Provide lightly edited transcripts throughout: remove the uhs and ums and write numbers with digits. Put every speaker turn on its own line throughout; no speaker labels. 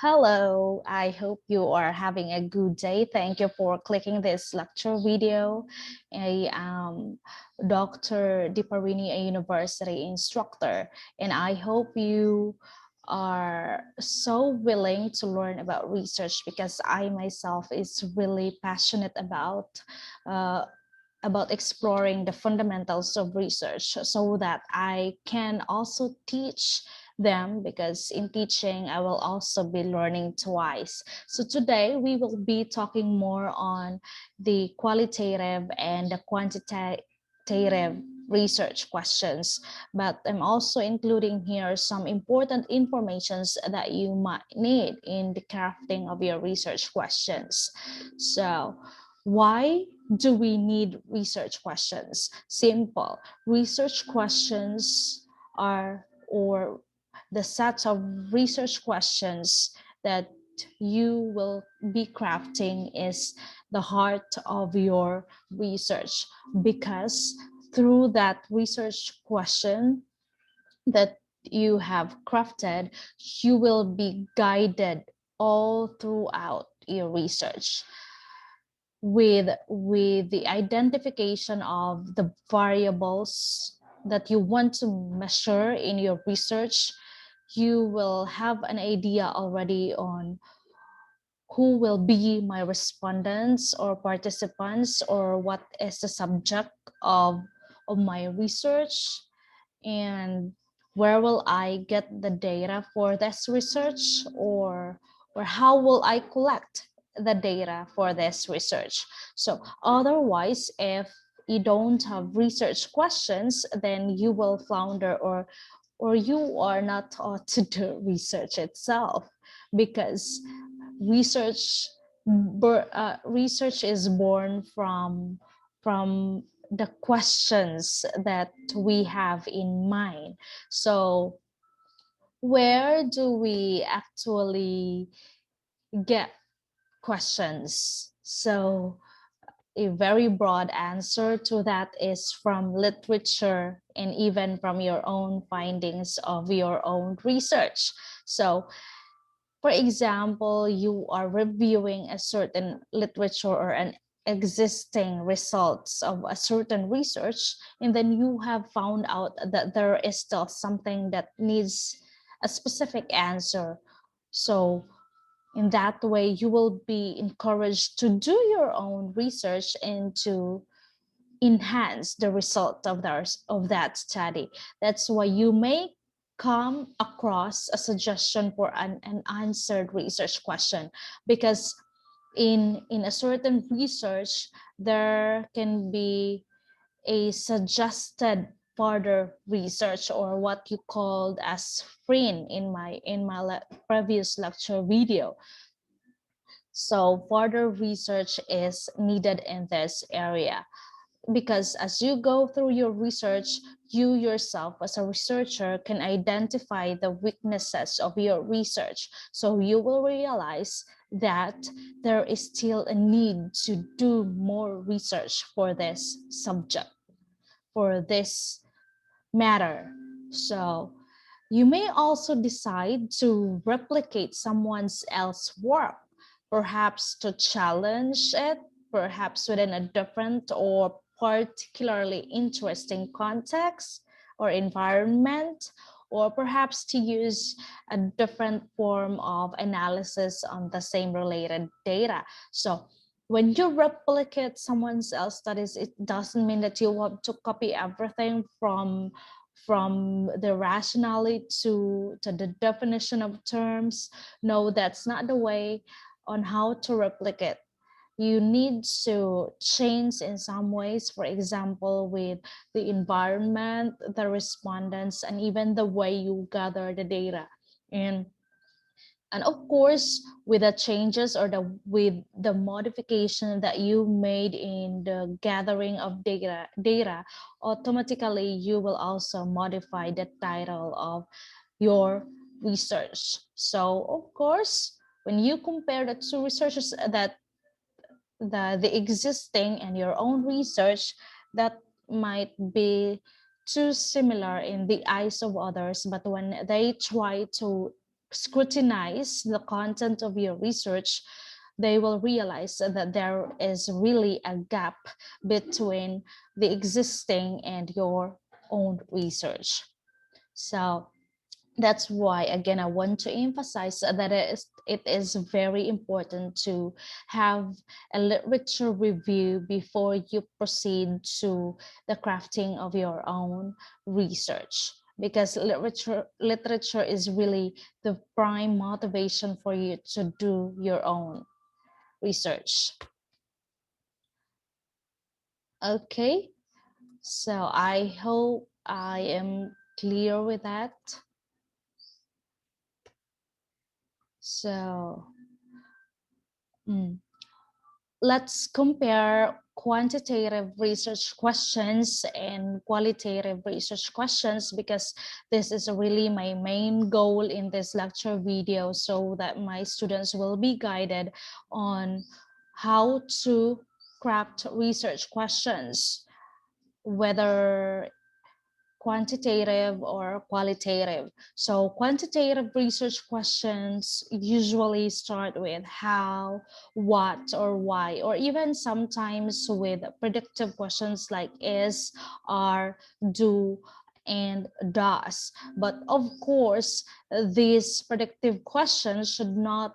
Hello, I hope you are having a good day. Thank you for clicking this lecture video. I am Dr. Diparini, a university instructor, and I hope you are so willing to learn about research because I myself is really passionate uh, about exploring the fundamentals of research so that I can also teach them, because in teaching I will also be learning twice. So today we will be talking more on the qualitative and the quantitative research questions, but I'm also including here some important informations that you might need in the crafting of your research questions. So why do we need research questions? Simple. Research questions are, or the sets of research questions that you will be crafting is the heart of your research, because through that research question that you have crafted, you will be guided all throughout your research with the identification of the variables that you want to measure in your research. You will have an idea already on who will be my respondents or participants, or what is the subject of my research, and where will I get the data for this research, or how will I collect the data for this research. So otherwise, if you don't have research questions, then you will flounder, or you are not taught to do research itself, because research research is born from the questions that we have in mind. So where do we actually get questions? So a very broad answer to that is from literature and even from your own findings of your own research. So for example, you are reviewing a certain literature or an existing results of a certain research, and then you have found out that there is still something that needs a specific answer. So in that way, you will be encouraged to do your own research and to enhance the result of that study. That's why you may come across a suggestion for an unanswered research question, because in a certain research there can be a suggested further research, or what you called as FRIN in my previous lecture video. So further research is needed in this area, because as you go through your research, you yourself as a researcher can identify the weaknesses of your research. So you will realize that there is still a need to do more research for this subject, for this matter. So you may also decide to replicate someone else's work, perhaps to challenge it, perhaps within a different or particularly interesting context or environment, or perhaps to use a different form of analysis on the same related data. So when you replicate someone else's studies, it doesn't mean that you have to copy everything from the rationality to the definition of terms. No, that's not the way on how to replicate. You need to change in some ways, for example, with the environment, the respondents, and even the way you gather the data. And of course, with the changes or with the modification that you made in the gathering of data, automatically you will also modify the title of your research. So of course, when you compare the two researches, that the existing and your own research, that might be too similar in the eyes of others, but when they try to scrutinize the content of your research, they will realize that there is really a gap between the existing and your own research. So that's why, again, I want to emphasize that it is very important to have a literature review before you proceed to the crafting of your own research, because literature is really the prime motivation for you to do your own research. Okay, so I hope I am clear with that. So let's compare quantitative research questions and qualitative research questions, because this is really my main goal in this lecture video, so that my students will be guided on how to craft research questions, whether quantitative or qualitative. So quantitative research questions usually start with how, what, or why, or even sometimes with predictive questions like is, are, do, and does. But of course, these predictive questions should not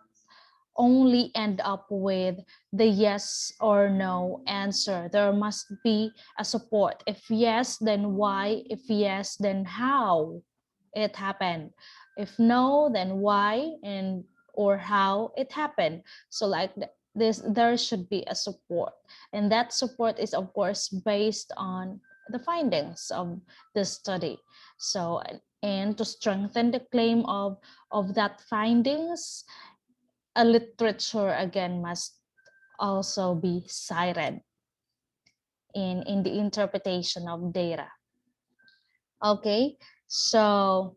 only end up with the yes or no answer. There must be a support. If yes, then why? If yes, then how it happened. If no, then why and or how it happened. So like this, there should be a support. And that support is of course based on the findings of the study. So and to strengthen the claim of that findings, a literature again must also be cited in the interpretation of data. Okay, so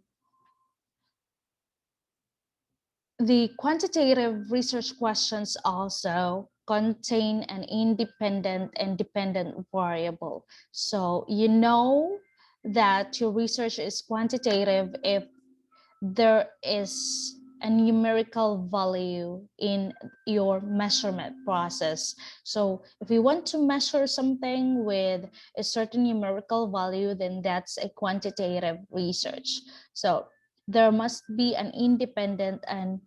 the quantitative research questions also contain an independent and dependent variable. So you know that your research is quantitative if there is a numerical value in your measurement process. So if you want to measure something with a certain numerical value, then that's a quantitative research. So there must be an independent and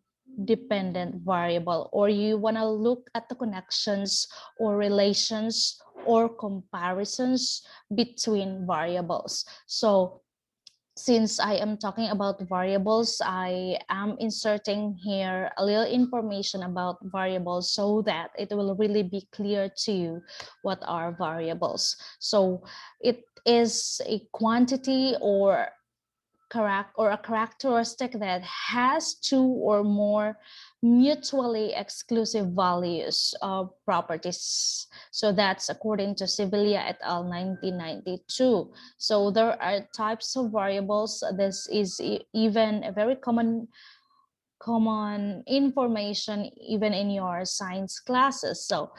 dependent variable, or you want to look at the connections or relations or comparisons between variables. So since I am talking about variables, I am inserting here a little information about variables so that it will really be clear to you what are variables. So it is a quantity or a characteristic that has two or more mutually exclusive values of properties. So that's according to Sevilla et al. 1992. So there are types of variables. This is even a very common information even in your science classes. So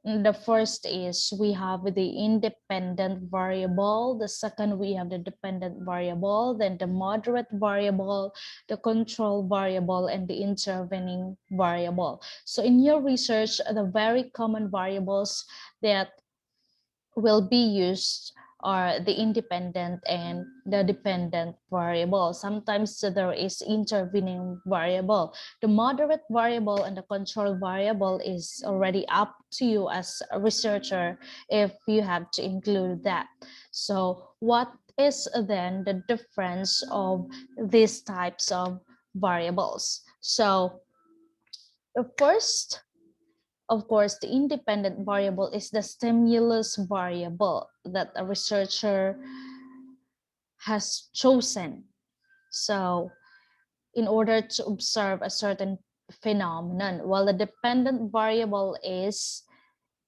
the first is we have the independent variable. The second, we have the dependent variable, then the moderate variable, the control variable, and the intervening variable. So in your research, the very common variables that will be used are the independent and the dependent variable. Sometimes there is intervening variable. The moderate variable and the control variable is already up to you as a researcher if you have to include that. So what is then the difference of these types of variables? So the first, of course, the independent variable is the stimulus variable that a researcher has chosen. So in order to observe a certain phenomenon, while the dependent variable is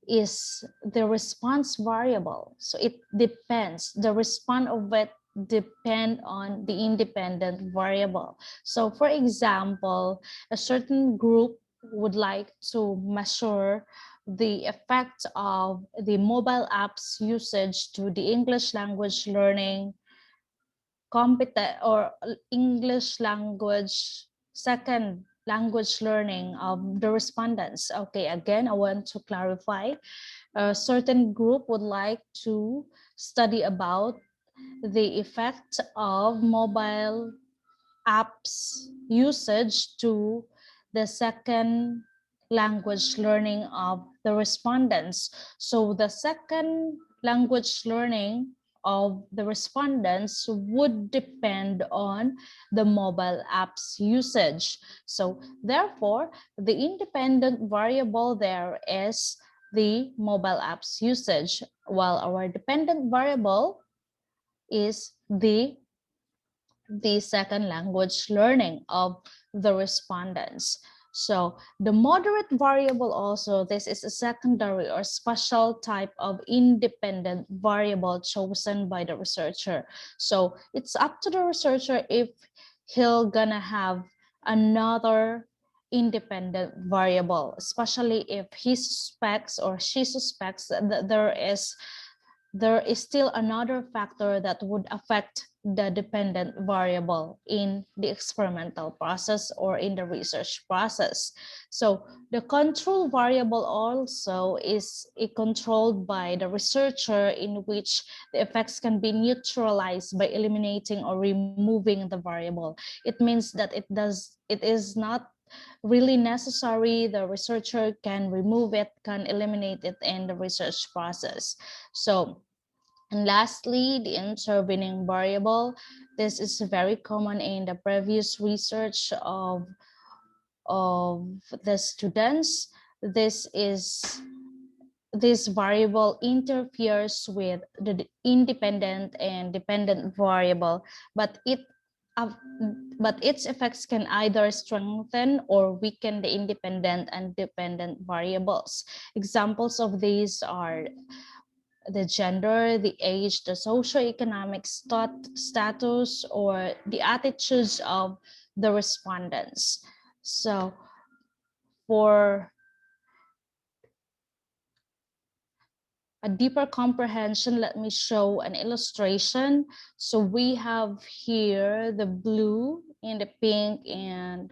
the response variable. So it depends, the response of it depend on the independent variable. So for example, a certain group would like to measure the effect of the mobile apps usage to the English language learning competent or English language, second language learning of the respondents. Okay, again, I want to clarify. A certain group would like to study about the effect of mobile apps usage to the second language learning of the respondents. So the second language learning of the respondents would depend on the mobile apps usage. So therefore, the independent variable there is the mobile apps usage, while our dependent variable is the second language learning of the respondents. So the moderate variable also, this is a secondary or special type of independent variable chosen by the researcher. So it's up to the researcher if he'll gonna have another independent variable, especially if he suspects or she suspects that there is still another factor that would affect the dependent variable in the experimental process or in the research process. So the control variable also is controlled by the researcher, in which the effects can be neutralized by eliminating or removing the variable. It means that it is not really necessary. The researcher can remove it, can eliminate it in the research process. So, and lastly, the intervening variable. This is very common in the previous research of the students. This variable interferes with the independent and dependent variable, but uh, but its effects can either strengthen or weaken the independent and dependent variables. Examples of these are the gender, the age, the socioeconomic status, or the attitudes of the respondents. So for a deeper comprehension, let me show an illustration. So we have here the blue and the pink and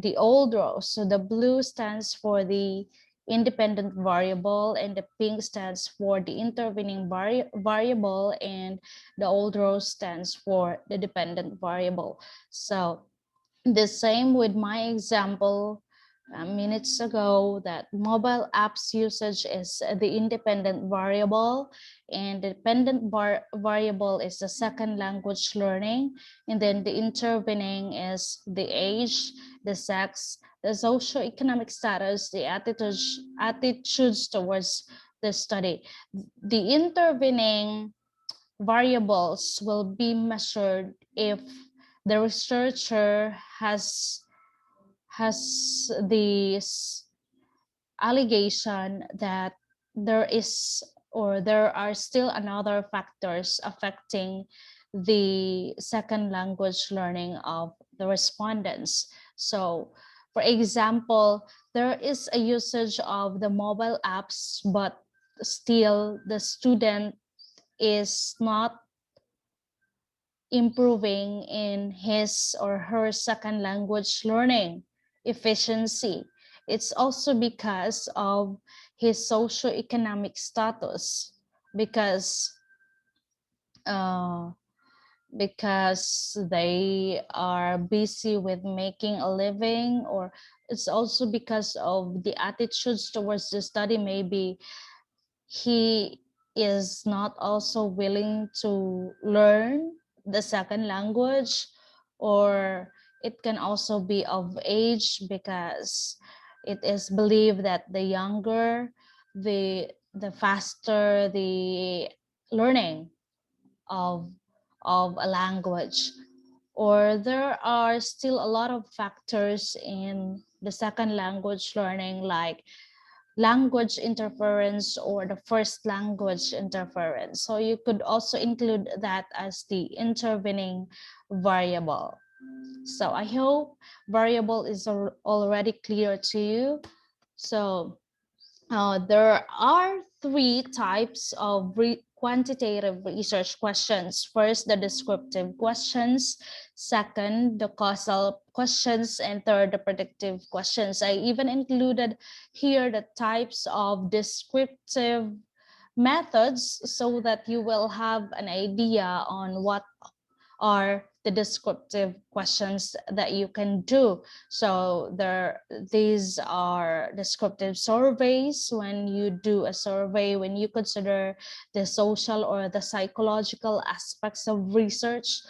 the old row. So the blue stands for the independent variable, and the pink stands for the intervening variable, and the old row stands for the dependent variable. So the same with my example minutes ago, that mobile apps usage is the independent variable, and the dependent variable is the second language learning, and then the intervening is the age, the sex, the socioeconomic status, the attitudes towards the study. The intervening variables will be measured if the researcher has this allegation that there is or there are still another factors affecting the second language learning of the respondents. So for example, there is a usage of the mobile apps, but still the student is not improving in his or her second language learning efficiency. It's also because of his socioeconomic status, because uh, because they are busy with making a living, or it's also because of the attitudes towards the study. Maybe he is not also willing to learn the second language, or it can also be of age, because it is believed that the younger, the faster the learning of a language. Or there are still a lot of factors in the second language learning, like language interference or the first language interference. So you could also include that as the intervening variable. So I hope variable is already clear to you. So there are three types of quantitative research questions. First, the descriptive questions. Second, the causal questions. And third, the predictive questions. I even included here the types of descriptive methods so that you will have an idea on what are the descriptive questions that you can do. So these are descriptive surveys. When you do a survey, when you consider the social or the psychological aspects of research,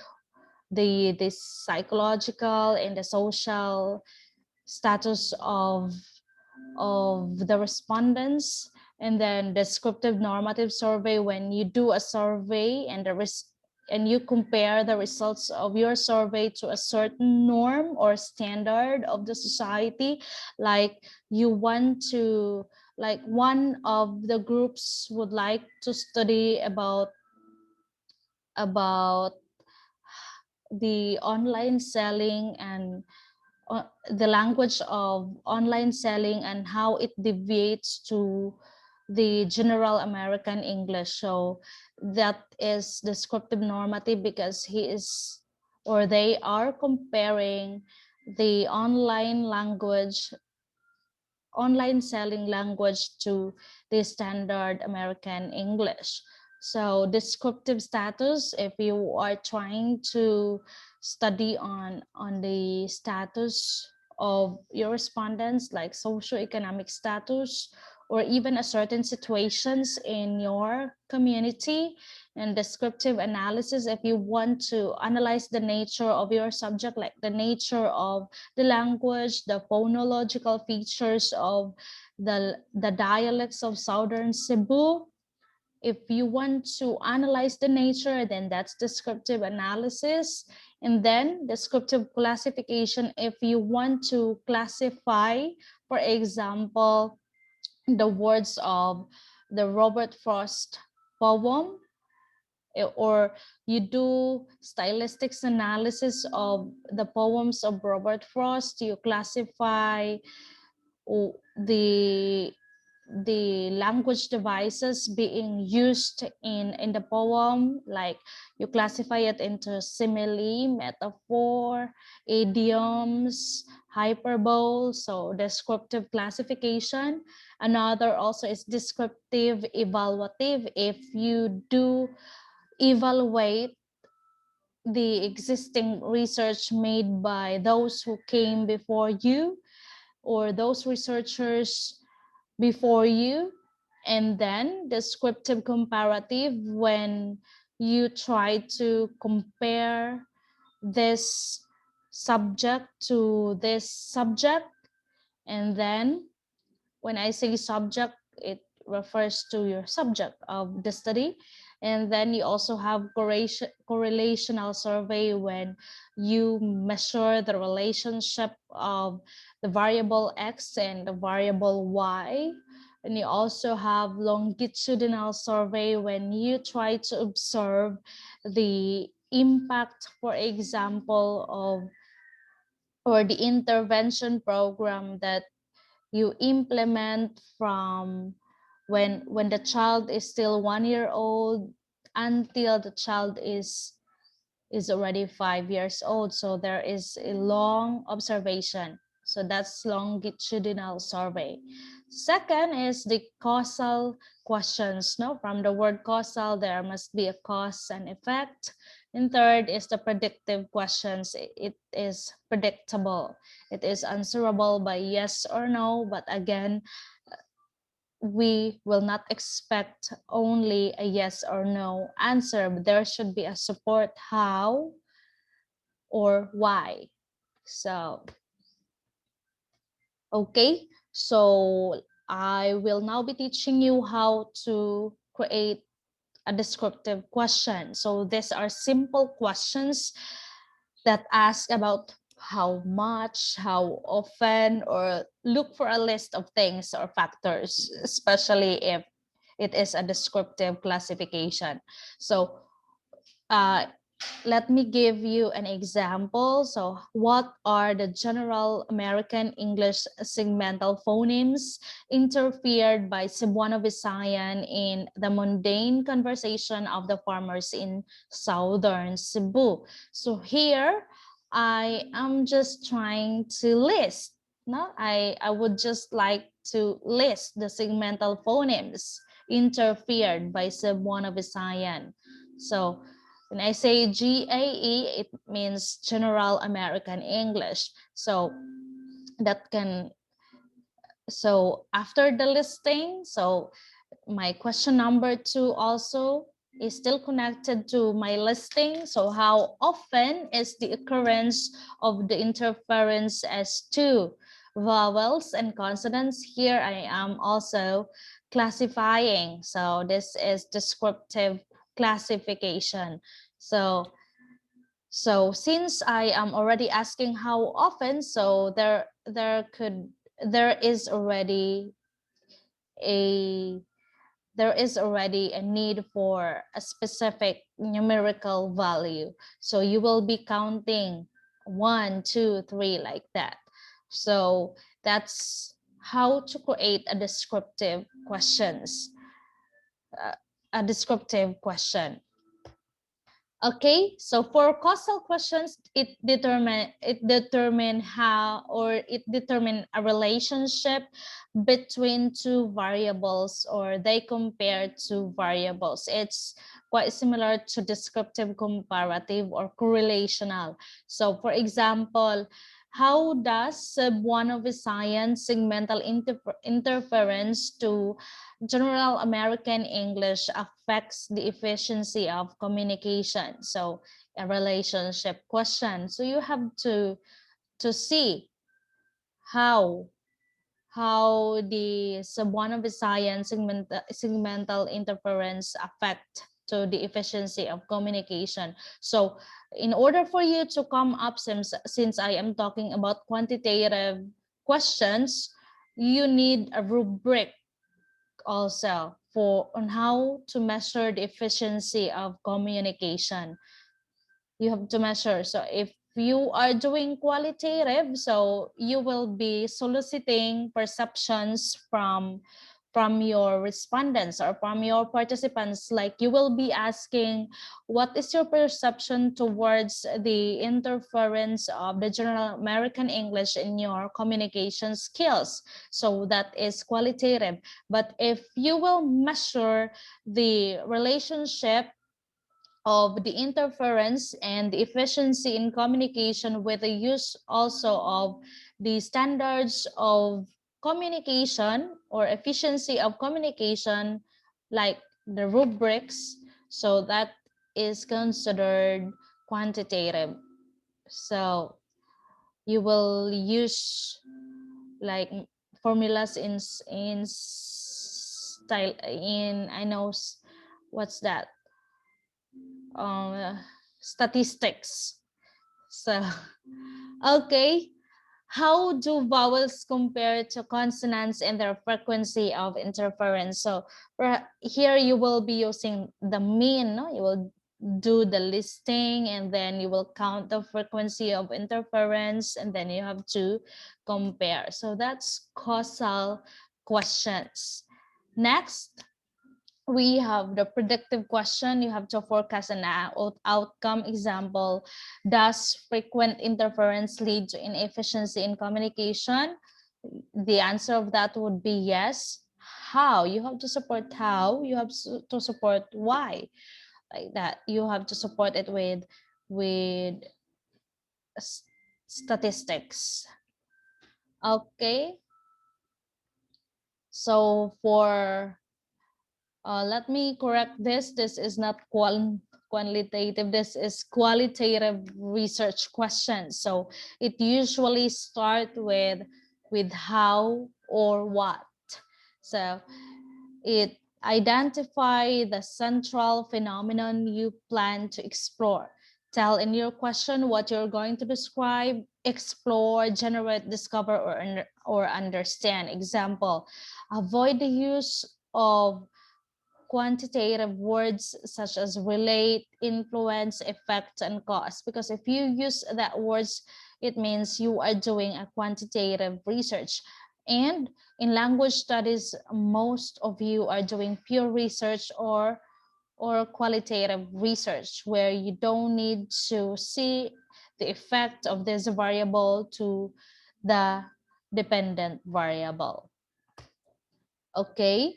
the psychological and the social status of the respondents. And then descriptive normative survey, when you do a survey and and you compare the results of your survey to a certain norm or standard of the society. Like you want to, like one of the groups would like to study about the online selling and the language of online selling and how it deviates to the general American English. So that is descriptive normative, because he is or they are comparing the online selling language to the standard American English. So descriptive status, if you are trying to study on the status of your respondents, like socioeconomic status, or even a certain situations in your community. And descriptive analysis, if you want to analyze the nature of your subject, like the nature of the language, the phonological features of the dialects of Southern Cebu. If you want to analyze the nature, then that's descriptive analysis. And then descriptive classification, if you want to classify, for example, the words of the Robert Frost poem, or you do stylistics analysis of the poems of Robert Frost, you classify the the language devices being used in the poem, like you classify it into simile, metaphor, idioms, hyperbole. So descriptive classification. Another also is descriptive evaluative. If you do evaluate the existing research made by those who came before you, or those researchers before you. And then descriptive comparative, when you try to compare this subject to this subject. And then when I say subject, it refers to your subject of the study. And then you also have correlational survey, when you measure the relationship of the variable X and the variable Y. And you also have longitudinal survey, when you try to observe the impact, for example, of or the intervention program that you implement from when the child is still 1 year old until the child is already 5 years old. So there is a long observation. So that's longitudinal survey. Second is the causal questions. No, from the word causal, there must be a cause and effect. And third is the predictive questions. It is predictable. It is answerable by yes or no, but again, we will not expect only a yes or no answer, but there should be a support how or why. So, okay, so I will now be teaching you how to create a descriptive question. So these are simple questions that ask about how much, how often, or look for a list of things or factors, especially if it is a descriptive classification. So let me give you an example. So what are the general American English segmental phonemes interfered by Cebuano Visayan in the mundane conversation of the farmers in southern Cebu? So here I am just trying to list. No, I would just like to list the segmental phonemes interfered by Cebuano Visayan. So when I say GAE, it means General American English. So that can, so after the listing, so my question number 2 also is still connected to my listing. So how often is the occurrence of the interference as to vowels and consonants? Here I am also classifying. So this is descriptive classification. So since I am already asking how often, so there is already a a need for a specific numerical value. So you will be counting 1, 2, 3 like that. So that's how to create a descriptive questions, a descriptive question. Okay, so for causal questions, it determine how, or it determine a relationship between two variables, or they compare two variables. It's quite similar to descriptive comparative or correlational. So for example, how does one of the science segmental interference to General American English affects the efficiency of communication? So a relationship question. So you have to see how the Cebuano Visayan segmental interference affect to the efficiency of communication. So in order for you to come up, since I am talking about quantitative questions, you need a rubric also for on how to measure the efficiency of communication. You have to measure. So if you are doing qualitative, so you will be soliciting perceptions from your respondents or from your participants. Like you will be asking, what is your perception towards the interference of the General American English in your communication skills? So that is qualitative. But if you will measure the relationship of the interference and the efficiency in communication with the use also of the standards of communication or efficiency of communication, like the rubrics, so that is considered quantitative. So you will use like formulas in style in, I know what's that, um, statistics. So, okay. How do vowels compare to consonants in their frequency of interference? So here you will be using the mean, no? You will do the listing and then you will count the frequency of interference and then you have to compare. So that's causal questions. Next, we have the predictive question. You have to forecast an outcome. Example, does frequent interference lead to inefficiency in communication? The answer of that would be yes. How? You have to support how. You have to support why. Like that. You have to support it with statistics. Okay. So for let me correct this. This is not qualitative. This is qualitative research questions. So it usually start with how or what. So it identify the central phenomenon you plan to explore. Tell in your question what you're going to describe, explore, generate, discover, or understand. Example, avoid the use of quantitative words such as relate, influence, effect, and cause. Because if you use that words, it means you are doing a quantitative research. And in language studies, most of you are doing pure research or qualitative research, where you don't need to see the effect of this variable to the dependent variable. Okay,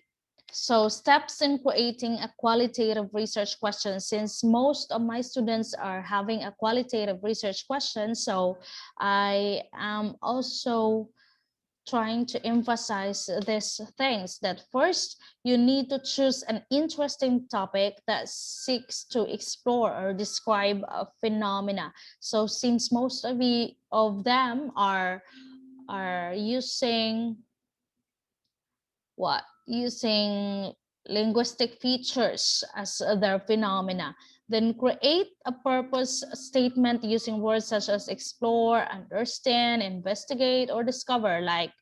so steps in creating a qualitative research question. Since most of my students are having a qualitative research question, so I am also trying to emphasize these things, that first you need to choose an interesting topic that seeks to explore or describe a phenomena. So since most of them are using using linguistic features as their phenomena, then create a purpose statement using words such as explore, understand, investigate, or discover. Like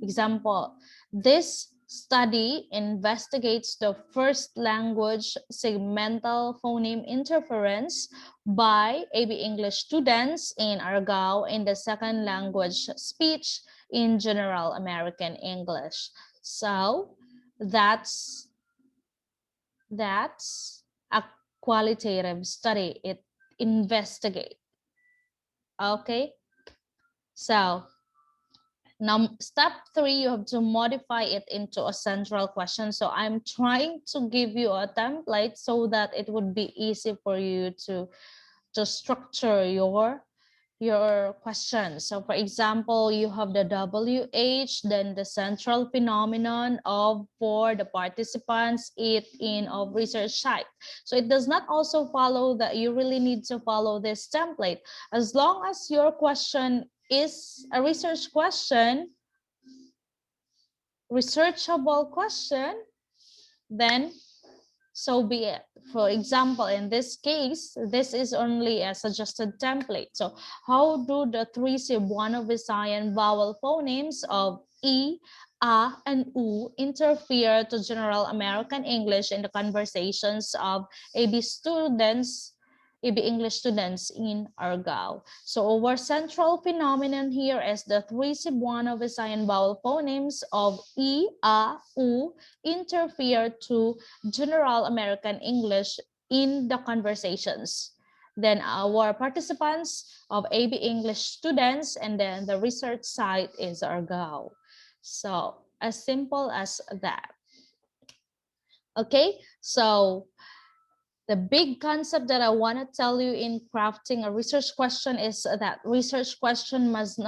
example, this study investigates the first language segmental phoneme interference by AB English students in Argao in the second language speech in General American English. So that's a qualitative study. It investigate. Okay. So now step 3, you have to modify it into a central question. So I'm trying to give you a template so that it would be easy for you to structure your question. So for example, you have the WH, then the central phenomenon of for the participants, it in of research site. So it does not also follow that you really need to follow this template. As long as your question is a research question, researchable question, then so be it. For example, in this case, this is only a suggested template. So how do the three Cebuano-Visayan vowel phonemes of E, A, and U interfere to General American English in the conversations of AB students, AB English students in Argao? So our central phenomenon here is the three Cebuano-Visayan vowel phonemes of E, A, U interfere to General American English in the conversations. Then our participants of AB English students, and then the research site is Argao. So as simple as that. Okay, so the big concept that I want to tell you in crafting a research question is that research question must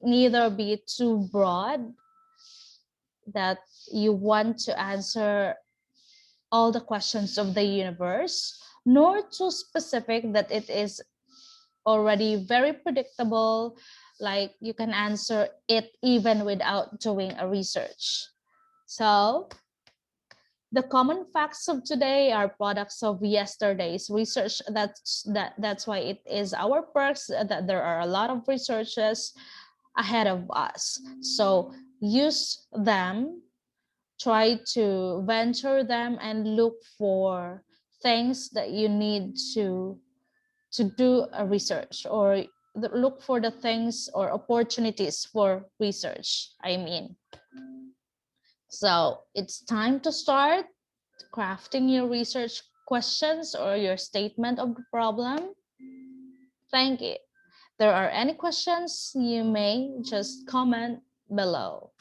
neither be too broad that you want to answer all the questions of the universe, nor too specific that it is already very predictable, like you can answer it even without doing a research. So the common facts of today are products of yesterday's research. That's why it is our perks that there are a lot of researches ahead of us. So use them, try to venture them, and look for things that you need to do a research, or look for the things or opportunities for research, I mean. So it's time to start crafting your research questions or your statement of the problem. Thank you. If there are any questions, you may just comment below.